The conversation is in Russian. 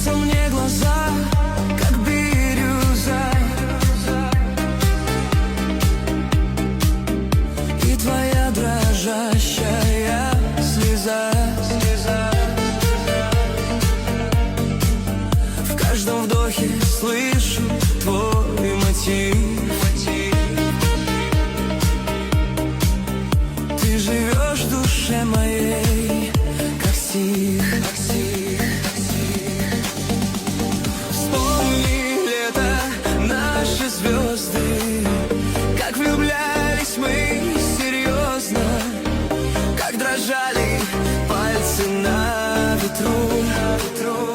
Светятся мне глаза, как бирюза, и твоя дрожащая слеза. В каждом вдохе слышу твой мотив. Ты живешь в душе моей, как стих. Вспомни лето, наши звезды, как влюблялись мы серьезно, как дрожали пальцы на ветру.